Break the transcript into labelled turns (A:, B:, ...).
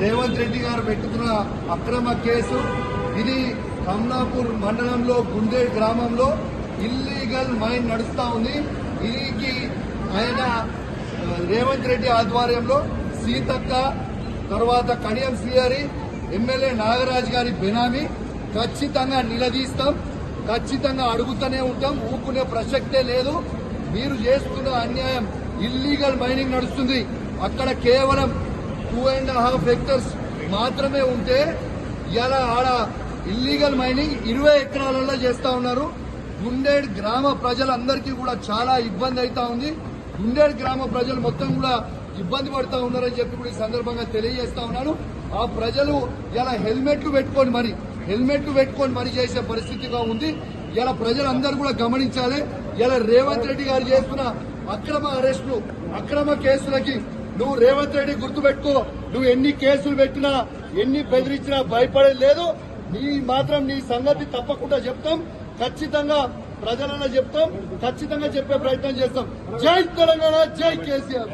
A: రేవంత్ రెడ్డి గారు పెట్టుకున్న అక్రమ కేసు ఇది కమలాపూర్ మండలంలో గుండేడ్ గ్రామంలో ఇల్లీగల్ మైన్ నడుస్తా ఉంది. దీనికి ఆయన రేవంత్ రెడ్డి ఆధ్వర్యంలో సీతక్క తర్వాత కడియం శ్రీహరి ఎమ్మెల్యే నాగరాజ్ గారి బెనామీ ఖచ్చితంగా నిలదీస్తాం, ఖచ్చితంగా అడుగుతూనే ఉంటాం. ఊరుకునే ప్రసక్తే లేదు. మీరు చేస్తున్న అన్యాయం ఇల్లీగల్ మైనింగ్ నడుస్తుంది. అక్కడ కేవలం 2.5 హెక్టర్స్ మాత్రమే ఉంటే ఇలా ఆడ ఇల్లీగల్ మైనింగ్ 20 ఎకరాలలో చేస్తా ఉన్నారు. గుండేడ్ గ్రామ ప్రజలందరికీ కూడా చాలా ఇబ్బంది అవుతా ఉంది. గుండేడ్ గ్రామ ప్రజలు మొత్తం కూడా ఇబ్బంది పడుతూ ఉన్నారని చెప్పి కూడా ఈ సందర్భంగా తెలియజేస్తా ఉన్నాను. ఆ ప్రజలు ఇలా హెల్మెట్లు పెట్టుకొని మరి చేసే పరిస్థితిగా ఉంది. ఇలా ప్రజలందరూ కూడా గమనించాలి. ఇలా రేవంత్ రెడ్డి గారు చేస్తున్న అక్రమ అరెస్టులు, అక్రమ కేసులకి నువ్వు రేవంత్ రెడ్డి గుర్తుపెట్టుకో. నువ్వు ఎన్ని కేసులు పెట్టినా, ఎన్ని బెదిరించినా భయపడేది లేదు. నీ సంగతి తప్పకుండా చెప్తాం. ఖచ్చితంగా ప్రజలలో చెప్తాం, ఖచ్చితంగా చెప్పే ప్రయత్నం చేస్తాం. జై తెలంగాణ, జై కేసీఆర్.